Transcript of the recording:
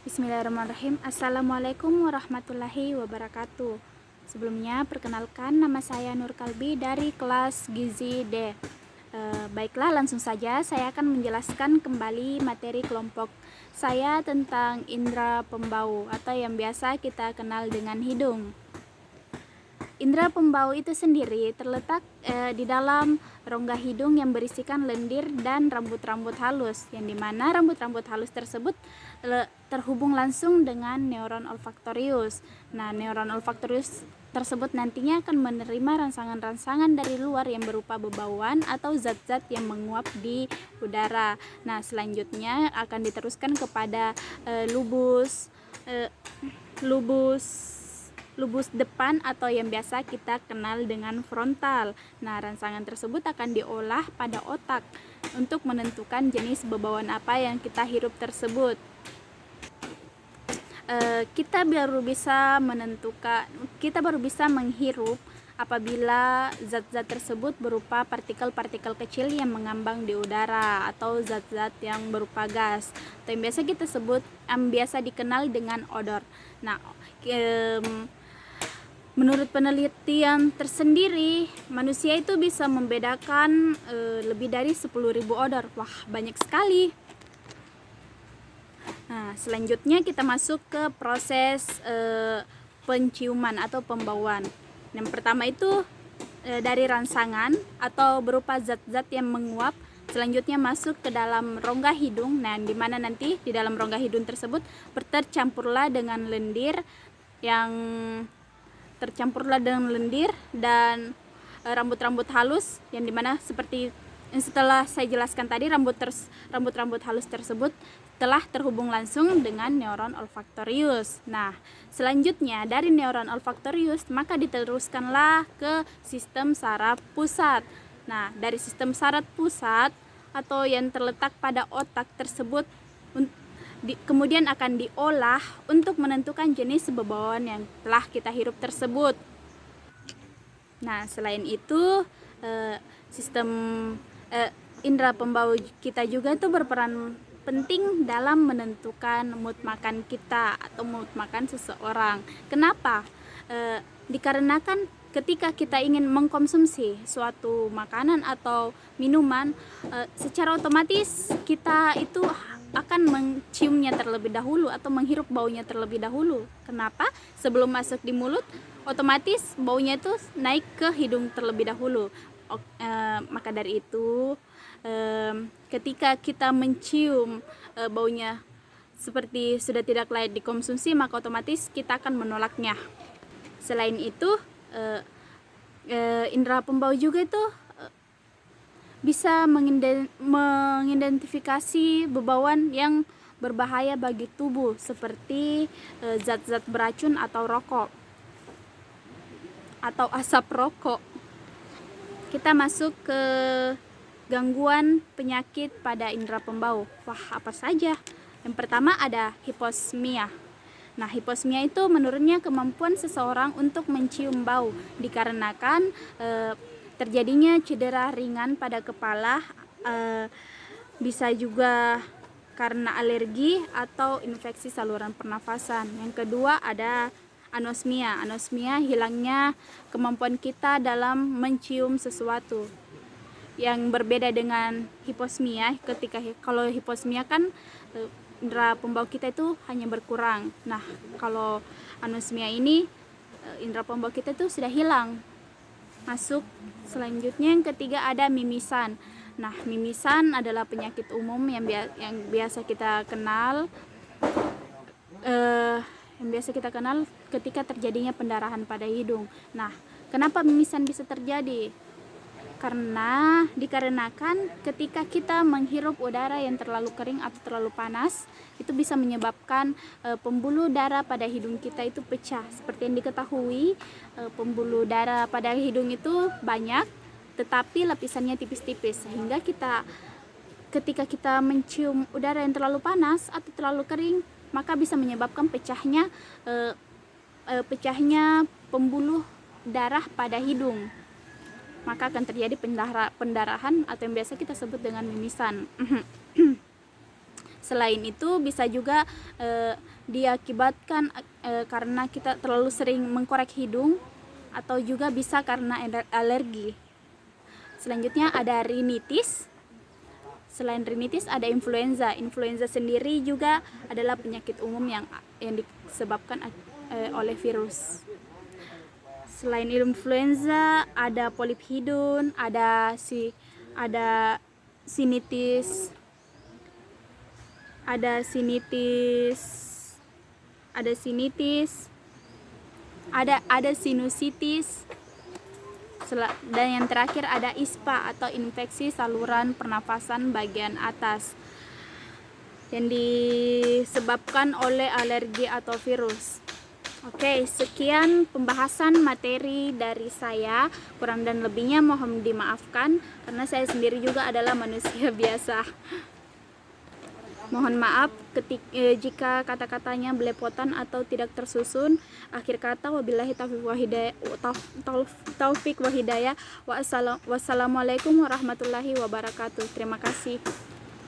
Bismillahirrahmanirrahim. Assalamualaikum warahmatullahi wabarakatuh. Sebelumnya, perkenalkan nama saya Nur Kalbi dari kelas Gizi D. Baiklah, langsung saja saya akan menjelaskan kembali materi kelompok saya tentang indera pembau atau yang biasa kita kenal dengan hidung. Indera pembau itu sendiri terletak di dalam rongga hidung yang berisikan lendir dan rambut-rambut halus, yang dimana rambut-rambut halus tersebut terhubung langsung dengan neuron olfaktorius. Nah, neuron olfaktorius tersebut nantinya akan menerima rangsangan-rangsangan dari luar yang berupa bebauan atau zat-zat yang menguap di udara. Nah, selanjutnya akan diteruskan kepada lubus depan atau yang biasa kita kenal dengan frontal. Nah, rangsangan tersebut akan diolah pada otak untuk menentukan jenis bebauan apa yang kita hirup tersebut. Kita baru bisa menghirup apabila zat-zat tersebut berupa partikel-partikel kecil yang mengambang di udara atau zat-zat yang berupa gas atau yang biasa kita sebut biasa dikenal dengan odor. Nah, menurut penelitian tersendiri, manusia itu bisa membedakan lebih dari 10.000 odor. Wah, banyak sekali. Nah, selanjutnya kita masuk ke proses penciuman atau pembauan. Yang pertama itu dari rangsangan atau berupa zat-zat yang menguap, selanjutnya masuk ke dalam rongga hidung. Nah, di mana nanti di dalam rongga hidung tersebut tercampurlah dengan lendir dan rambut-rambut halus, yang dimana seperti setelah saya jelaskan tadi, rambut-rambut halus tersebut telah terhubung langsung dengan neuron olfaktorius. Nah, selanjutnya dari neuron olfaktorius maka diteruskanlah ke sistem saraf pusat. Nah, dari sistem saraf pusat atau yang terletak pada otak tersebut kemudian akan diolah untuk menentukan jenis bebauan yang telah kita hirup tersebut. Nah, selain itu sistem indera pembau kita juga itu berperan penting dalam menentukan mood makan kita atau mood makan seseorang. Kenapa? Dikarenakan ketika kita ingin mengkonsumsi suatu makanan atau minuman, secara otomatis kita itu akan menciumnya terlebih dahulu atau menghirup baunya terlebih dahulu. Kenapa? Sebelum masuk di mulut, otomatis baunya itu naik ke hidung terlebih dahulu. Maka dari itu, ketika kita mencium baunya seperti sudah tidak layak dikonsumsi, maka otomatis kita akan menolaknya. Selain itu, indera pembau juga itu bisa mengidentifikasi bebauan yang berbahaya bagi tubuh seperti zat-zat beracun atau rokok atau asap rokok. Kita masuk ke gangguan penyakit pada indera pembau. Wah, apa saja? Yang pertama ada hiposmia. Nah, hiposmia itu menurunnya kemampuan seseorang untuk mencium bau dikarenakan terjadinya cedera ringan pada kepala, bisa juga karena alergi atau infeksi saluran pernafasan. Yang kedua ada anosmia. Anosmia hilangnya kemampuan kita dalam mencium sesuatu. Yang berbeda dengan hiposmia, kalau hiposmia kan indera pembau kita itu hanya berkurang. Nah, kalau anosmia ini indera pembau kita itu sudah hilang. Masuk selanjutnya yang ketiga ada mimisan. Nah, mimisan adalah penyakit umum yang biasa kita kenal. Yang biasa kita kenal ketika terjadinya pendarahan pada hidung. Nah, kenapa mimisan bisa terjadi? Dikarenakan ketika kita menghirup udara yang terlalu kering atau terlalu panas, itu bisa menyebabkan pembuluh darah pada hidung kita itu pecah. Seperti yang diketahui, pembuluh darah pada hidung itu banyak, tetapi lapisannya tipis-tipis, sehingga ketika kita mencium udara yang terlalu panas atau terlalu kering, maka bisa menyebabkan pecahnya pembuluh darah pada hidung. Maka akan terjadi pendarahan atau yang biasa kita sebut dengan mimisan. Selain itu bisa juga diakibatkan karena kita terlalu sering mengkorek hidung, atau juga bisa karena alergi. Selanjutnya ada rinitis. Selain rinitis ada influenza. Influenza sendiri juga adalah penyakit umum yang disebabkan oleh virus. Selain influenza ada polip hidung, ada sinusitis, ada sinusitis, dan yang terakhir ada ISPA atau infeksi saluran pernafasan bagian atas yang disebabkan oleh alergi atau virus. Oke, sekian pembahasan materi dari saya. Kurang dan lebihnya mohon dimaafkan karena saya sendiri juga adalah manusia biasa. Mohon maaf jika kata-katanya belepotan atau tidak tersusun. Akhir kata, wabillahi taufik wa hidayah. Wassalamualaikum warahmatullahi wabarakatuh. Terima kasih.